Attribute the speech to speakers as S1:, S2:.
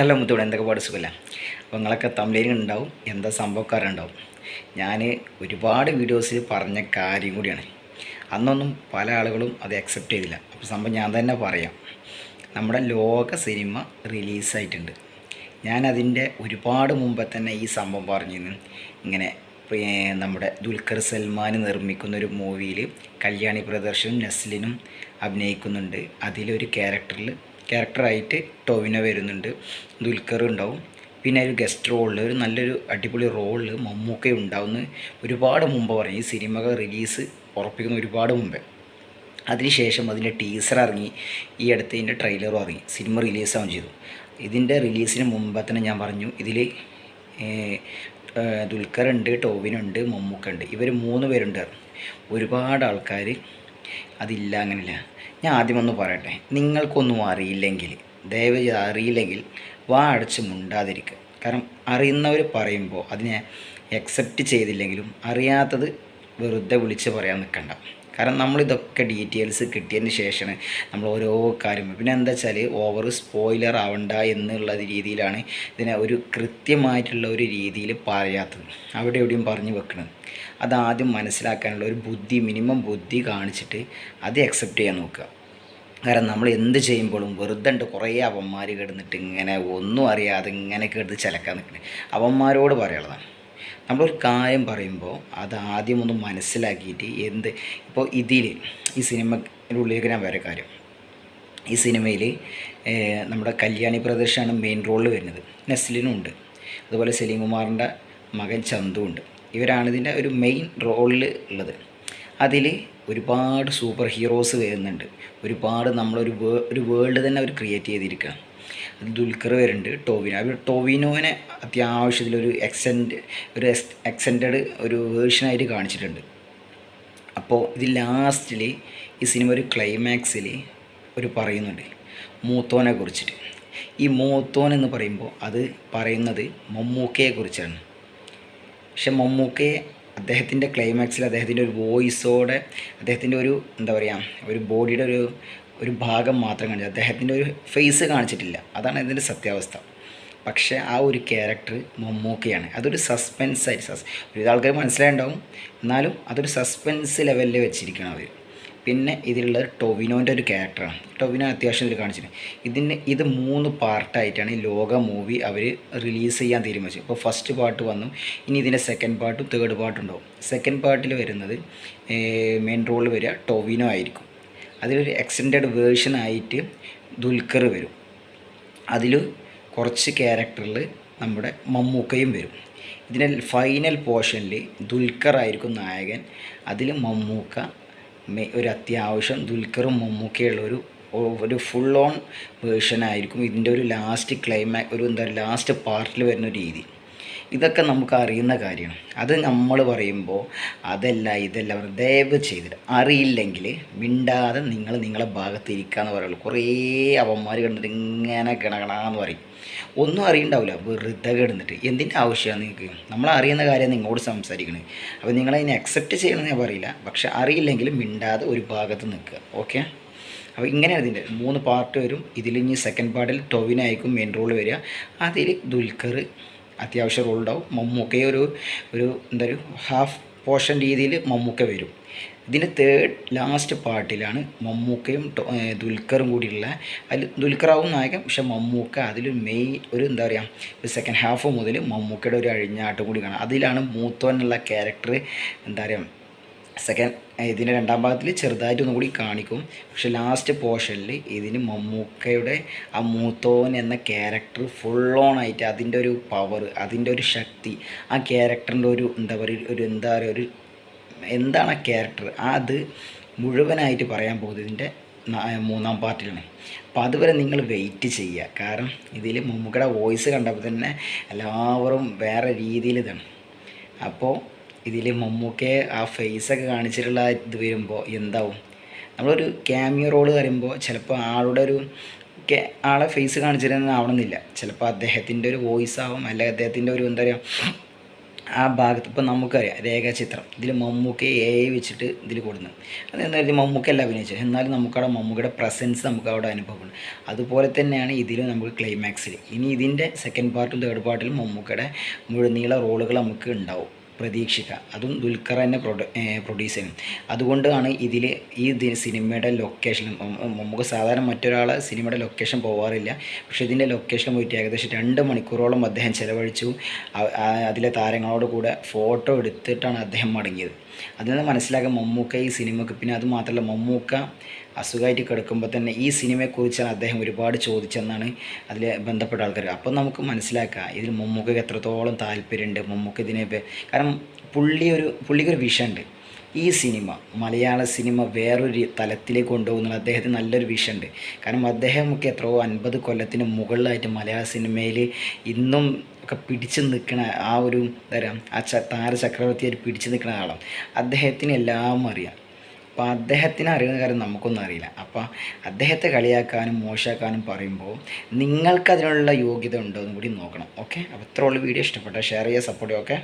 S1: Hello മുത്തോടെ എന്തൊക്കെ പാട് സുഖമില്ല. അപ്പോൾ നിങ്ങളൊക്കെ തമിഴിലുണ്ടാവും എന്താ സംഭവക്കാരുണ്ടാവും. ഞാൻ ഒരുപാട് വീഡിയോസിൽ പറഞ്ഞ കാര്യം കൂടിയാണ്. അന്നൊന്നും പല ആളുകളും അത് അക്സെപ്റ്റ് ചെയ്തില്ല. അപ്പോൾ സംഭവം ഞാൻ തന്നെ പറയാം. നമ്മുടെ ലോക സിനിമ റിലീസായിട്ടുണ്ട്. ഞാനതിൻ്റെ ഒരുപാട് മുമ്പ് തന്നെ ഈ സംഭവം പറഞ്ഞിരുന്നു. ഇങ്ങനെ നമ്മുടെ ദുൽഖർ സൽമാൻ നിർമ്മിക്കുന്നൊരു മൂവിയിൽ കല്യാണി പ്രദർശനും നസ്ലിനും അഭിനയിക്കുന്നുണ്ട്. അതിലൊരു ക്യാരക്ടറായിട്ട് ടോവിനോ വരുന്നുണ്ട്, ദുൽഖർ ഉണ്ടാവും. പിന്നെ ഒരു ഗസ്റ്റ് റോളിൽ ഒരു നല്ലൊരു അടിപൊളി റോളിൽ മമ്മൂക്ക ഉണ്ടാവുമെന്ന് ഒരുപാട് മുമ്പ് പറയും. ഈ സിനിമകൾ റിലീസ് ഉറപ്പിക്കുന്ന ഒരുപാട് മുമ്പേ. അതിനുശേഷം അതിൻ്റെ ടീസർ ഇറങ്ങി, ഈ അടുത്ത് ഇതിൻ്റെ ട്രെയിലറും ഇറങ്ങി, സിനിമ റിലീസാവുകയും ചെയ്തു. ഇതിൻ്റെ റിലീസിന് മുമ്പ് തന്നെ ഞാൻ പറഞ്ഞു ഇതിൽ ദുൽഖറുണ്ട്, ടോവിനുണ്ട്, മമ്മൂക്കുണ്ട്, ഇവർ 3 പേരുണ്ട്. ഒരുപാട് ആൾക്കാർ അതില്ല അങ്ങനെയില്ല. ഞാൻ ആദ്യമൊന്ന് പറയട്ടെ, നിങ്ങൾക്കൊന്നും അറിയില്ലെങ്കിൽ ദയവ് അറിയില്ലെങ്കിൽ വാ അടച്ച് മുണ്ടാതിരിക്കുക. കാരണം അറിയുന്നവർ പറയുമ്പോൾ അതിനെ അക്സെപ്റ്റ് ചെയ്തില്ലെങ്കിലും അറിയാത്തത് വെറുതെ വിളിച്ച് പറയാൻ നിൽക്കണ്ട. കാരണം നമ്മളിതൊക്കെ ഡീറ്റെയിൽസ് കിട്ടിയതിന് ശേഷമാണ് നമ്മൾ ഓരോ കാര്യം, പിന്നെ എന്താ വെച്ചാൽ ഓവർ സ്പോയിലർ ആവണ്ട എന്നുള്ള രീതിയിലാണ് ഇതിനെ ഒരു കൃത്യമായിട്ടുള്ള ഒരു രീതിയിൽ പറയാത്തത്, അവിടെ എവിടെയും പറഞ്ഞു വെക്കുന്നത്. അതാദ്യം മനസ്സിലാക്കാനുള്ള ഒരു മിനിമം ബുദ്ധി കാണിച്ചിട്ട് അത് അക്സെപ്റ്റ് ചെയ്യാൻ നോക്കുക. കാരണം നമ്മൾ എന്ത് ചെയ്യുമ്പോഴും വെറുതെ ഉണ്ട് കുറേ അവന്മാർ കിടന്നിട്ട് ഇങ്ങനെ ഒന്നും അറിയാതെ ഇങ്ങനെ കിടന്ന് ചിലക്കാൻ നിൽക്കുന്നത്. അവന്മാരോട് പറയാനുള്ളതാണ്. നമ്മളൊരു കാര്യം പറയുമ്പോൾ അത് ആദ്യം ഒന്ന് മനസ്സിലാക്കിയിട്ട് ഇപ്പോൾ ഈ സിനിമയുടെ ഉള്ളിലേക്ക് ഞാൻ വേറെ കാര്യം, ഈ സിനിമയിൽ നമ്മുടെ കല്യാണി പ്രദർശനാണ് മെയിൻ റോളിൽ വരുന്നത്, നസ്ലിനും ഉണ്ട്, അതുപോലെ സലീം കുമാറിൻ്റെ മകൻ ചന്തു ഉണ്ട്. ഇവരാണ് ഇതിൻ്റെ ഒരു മെയിൻ റോളിൽ ഉള്ളത്. അതിൽ ഒരുപാട് സൂപ്പർ ഹീറോസ് വരുന്നുണ്ട്. ഒരുപാട് ഒരു വേൾഡ് തന്നെ അവർ ക്രിയേറ്റ് ചെയ്തിരിക്കുകയാണ്. അത് ദുൽഖർ വരുന്നുണ്ട്, ടോവിനോവിനെ അത്യാവശ്യത്തിലൊരു എക്സ്റ്റൻഡ് ഒരു വേർഷനായിട്ട് കാണിച്ചിട്ടുണ്ട്. അപ്പോൾ ഇത് ലാസ്റ്റിൽ ഈ സിനിമ ഒരു ക്ലൈമാക്സിൽ പറയുന്നുണ്ട് മൂത്തോനെ കുറിച്ചിട്ട്. ഈ മൂത്തോൻ എന്ന് പറയുമ്പോൾ അത് പറയുന്നത് മമ്മൂക്കയെ കുറിച്ചാണ്. പക്ഷെ മമ്മൂക്കയെ അദ്ദേഹത്തിൻ്റെ ക്ലൈമാക്സിൽ അദ്ദേഹത്തിൻ്റെ ഒരു വോയിസോടെ അദ്ദേഹത്തിൻ്റെ ഒരു ഒരു ബോഡിയുടെ ഒരു ഭാഗം മാത്രം കാണിച്ചു, അദ്ദേഹത്തിൻ്റെ ഒരു ഫേസ് കാണിച്ചിട്ടില്ല. അതാണ് ഇതിൻ്റെ സത്യാവസ്ഥ. പക്ഷേ ആ ഒരു ക്യാരക്ടർ മമ്മൂക്കയാണ്. അതൊരു സസ്പെൻസായിട്ട് ഒരു ആൾക്കാർ മനസ്സിലായിട്ടുണ്ടാവും, എന്നാലും അതൊരു സസ്പെൻസ് ലെവലിൽ വെച്ചിരിക്കണം അവർ. പിന്നെ ഇതിലുള്ളത് ടൊവിനോൻ്റെ ഒരു ക്യാരക്ടറാണ്. ടൊവിനോ അത്യാവശ്യം ഇതിൽ കാണിച്ചിട്ടുണ്ട്. ഇത് 3 പാർട്ടായിട്ടാണ് ഈ ലോക മൂവി അവർ റിലീസ് ചെയ്യാൻ തീരുമാനിച്ചത്. ഇപ്പോൾ ഫസ്റ്റ് പാർട്ട് വന്നു, ഇനി ഇതിൻ്റെ സെക്കൻഡ് പാർട്ടും തേർഡ് പാർട്ടും ഉണ്ടാവും. സെക്കൻഡ് പാർട്ടിൽ വരുന്നത് മെയിൻ റോളിൽ വരിക ടൊവിനോ ആയിരിക്കും. അതിലൊരു എക്സ്റ്റൻഡ് വേർഷനായിട്ട് ദുൽഖർ വരും. അതിൽ കുറച്ച് ക്യാരക്ടറിൽ നമ്മുടെ മമ്മൂക്കയും വരും. ഇതിൻ്റെ ഫൈനൽ പോർഷനിൽ ദുൽഖർ ആയിരിക്കും നായകൻ. അതിൽ മമ്മൂക്ക ഒരു അത്യാവശ്യം ദുൽഖറും മമ്മൂക്കയുള്ള ഒരു ഫുൾ ഓൺ വേർഷനായിരിക്കും ഇതിൻ്റെ ഒരു ലാസ്റ്റ് ലാസ്റ്റ് പാർട്ടിൽ വരുന്ന രീതി. ഇതൊക്കെ നമുക്ക് അറിയുന്ന കാര്യമാണ്. അത് നമ്മൾ പറയുമ്പോൾ ഇതല്ല ദയവ് ചെയ്തിട്ട് അറിയില്ലെങ്കിൽ മിണ്ടാതെ നിങ്ങളെ ഭാഗത്ത് ഇരിക്കാമെന്ന് പറയുള്ളൂ. കുറേ അവന്മാർ കിടന്നിട്ട് ഇങ്ങനെ കിണകണമെന്ന് പറയും, ഒന്നും അറിയണ്ടാവില്ല, വെറുതെ കിടന്നിട്ട്. എന്തിൻ്റെ ആവശ്യമാണ് നിങ്ങൾക്ക്? നമ്മൾ അറിയുന്ന കാര്യം നിങ്ങളോട് സംസാരിക്കണേ. അപ്പോൾ നിങ്ങളതിനെ അക്സെപ്റ്റ് ചെയ്യണമെന്ന് ഞാൻ പറയില്ല, പക്ഷെ അറിയില്ലെങ്കിൽ മിണ്ടാതെ ഒരു ഭാഗത്ത് നിൽക്കുക. ഓക്കെ, അപ്പോൾ ഇങ്ങനെയാണ് ഇതിൻ്റെ 3 പാർട്ട് വരും. ഇതിലിനി സെക്കൻഡ് പാർട്ടിൽ ടൊവിനായിരിക്കും മെയിൻ റോൾ വരിക. അതിൽ ദുൽഖർ അത്യാവശ്യം റോൾ ഉണ്ടാവും. മമ്മൂക്കയെ ഒരു ഹാഫ് പോർഷൻ രീതിയിൽ മമ്മൂക്ക വരും. ഇതിൻ്റെ തേർഡ് ലാസ്റ്റ് പാർട്ടിലാണ് മമ്മൂക്കയും ദുൽഖറും കൂടിയുള്ള, അതിൽ ദുൽഖറാവും നായകൻ, പക്ഷേ മമ്മൂക്ക അതിൽ മെയിൻ ഒരു സെക്കൻഡ് ഹാഫ് മുതൽ മമ്മൂക്കയുടെ ഒരു അഴിഞ്ഞാട്ടം കൂടി കാണാം. അതിലാണ് മൂത്തോൻ എന്നുള്ള ക്യാരക്ടർ ഇതിൻ്റെ 2ാം ഭാഗത്തിൽ ചെറുതായിട്ടൊന്നും കൂടി കാണിക്കും. പക്ഷെ ലാസ്റ്റ് പോർഷനിൽ ഇതിന് മമ്മൂക്കയുടെ ആ മൂത്തോൻ എന്ന ക്യാരക്ടർ ഫുൾ ഓൺ ആയിട്ട് അതിൻ്റെ ഒരു പവർ, അതിൻ്റെ ഒരു ശക്തി, ആ ക്യാരക്ടറിൻ്റെ എന്താണ് ആ ക്യാരക്ടർ, അത് മുഴുവനായിട്ട് പറയാൻ പോകുന്നത് ഇതിൻ്റെ 3ാം പാർട്ടിലാണ്. അപ്പോൾ അതുവരെ നിങ്ങൾ വെയിറ്റ് ചെയ്യുക. കാരണം ഇതിൽ മമ്മൂക്കയുടെ വോയിസ് കണ്ടപ്പോൾ തന്നെ എല്ലാവരും വേറെ രീതിയിൽ ഇതാണ്. അപ്പോൾ ഇതിൽ മമ്മൂക്കയെ ആ ഫേസൊക്കെ കാണിച്ചിട്ടുള്ള ഇത് വരുമ്പോൾ എന്താവും, നമ്മളൊരു ക്യാമിയോ റോള് പറയുമ്പോൾ ചിലപ്പോൾ ആളെ ഫേസ് കാണിച്ചിട്ട് ആവണമെന്നില്ല. ചിലപ്പോൾ അദ്ദേഹത്തിൻ്റെ ഒരു വോയിസ് ആവും, അല്ലെങ്കിൽ അദ്ദേഹത്തിൻ്റെ ഒരു ആ ഭാഗത്ത് ഇപ്പം നമുക്കറിയാം രേഖാചിത്രം ഇതിൽ മമ്മൂക്കയെ AI വെച്ചിട്ട് ഇതിൽ കൊടുക്കുന്നു. അതെന്തായാലും മമ്മൂക്കയല്ല അഭിനയിച്ചത്, എന്നാലും നമുക്കവിടെ മമ്മൂക്കയുടെ പ്രസൻസ് നമുക്ക് അവിടെ അനുഭവപ്പെടും. അതുപോലെ തന്നെയാണ് ഇതിലും നമുക്ക് ക്ലൈമാക്സിൽ ഇനി ഇതിൻ്റെ സെക്കൻഡ് പാർട്ടും തേർഡ് പാർട്ടിലും മമ്മൂക്കയുടെ മുഴുനീള റോളുകൾ നമുക്ക് ഉണ്ടാവും, പ്രതീക്ഷിക്കുക. അതും ദുൽഖർ തന്നെ പ്രൊഡ്യൂസ് ചെയ്യും. അതുകൊണ്ടാണ് ഇതിൽ സിനിമയുടെ ലൊക്കേഷൻ നമുക്ക് സാധാരണ മറ്റൊരാളെ സിനിമയുടെ ലൊക്കേഷൻ പോകാറില്ല, പക്ഷേ ഇതിൻ്റെ ലൊക്കേഷൻ പോയിട്ട് ഏകദേശം 2 മണിക്കൂറോളം അദ്ദേഹം ചിലവഴിച്ചു. അതിലെ താരങ്ങളോട് കൂടെ ഫോട്ടോ എടുത്തിട്ടാണ് അദ്ദേഹം മടങ്ങിയത്. അതിൽ നിന്ന് മനസ്സിലാക്കാൻ മമ്മൂക്ക ഈ സിനിമക്ക്, പിന്നെ അത് മാത്രമല്ല മമ്മൂക്ക അസുഖമായിട്ട് കിടക്കുമ്പോൾ തന്നെ ഈ സിനിമയെക്കുറിച്ചാണ് അദ്ദേഹം ഒരുപാട് ചോദിച്ചെന്നാണ് അതിൽ ബന്ധപ്പെട്ട ആൾക്കാർ. അപ്പം നമുക്ക് മനസ്സിലാക്കാം ഇതിൽ മമ്മൂക്കയ്ക്ക് എത്രത്തോളം താല്പര്യമുണ്ട്. മമ്മൂക്ക ഇതിനെ കാരണം പുള്ളിക്കൊരു വിഷനുണ്ട്. ഈ സിനിമ മലയാള സിനിമ വേറൊരു തലത്തിലേക്ക് കൊണ്ടുപോകുന്നത് അദ്ദേഹത്തിന് നല്ലൊരു വിഷനുണ്ട്. കാരണം അദ്ദേഹമൊക്കെ എത്രയോ 50 കൊല്ലത്തിന് മുകളിലായിട്ട് മലയാള സിനിമയിൽ ഇന്നും ഒക്കെ പിടിച്ചു നിൽക്കുന്ന ആ ഒരു തരം താരചക്രവർത്തിയായിട്ട് പിടിച്ചു നിൽക്കുന്ന ആളാണ്. അദ്ദേഹത്തിന് എല്ലാം അറിയാം. അപ്പോൾ അദ്ദേഹത്തിന് അറിയുന്ന കാര്യം നമുക്കൊന്നും അറിയില്ല. അപ്പോൾ അദ്ദേഹത്തെ കളിയാക്കാനും മോശമാക്കാനും പറയുമ്പോൾ നിങ്ങൾക്കതിനുള്ള യോഗ്യത ഉണ്ടോ എന്നും കൂടി നോക്കണം. ഓക്കെ, അപ്പോൾ ഇത്രയുള്ള വീഡിയോ ഇഷ്ടപ്പെട്ടാൽ ഷെയർ ചെയ്യുക, സപ്പോർട്ട് ചെയ്യുക. ഓക്കെ.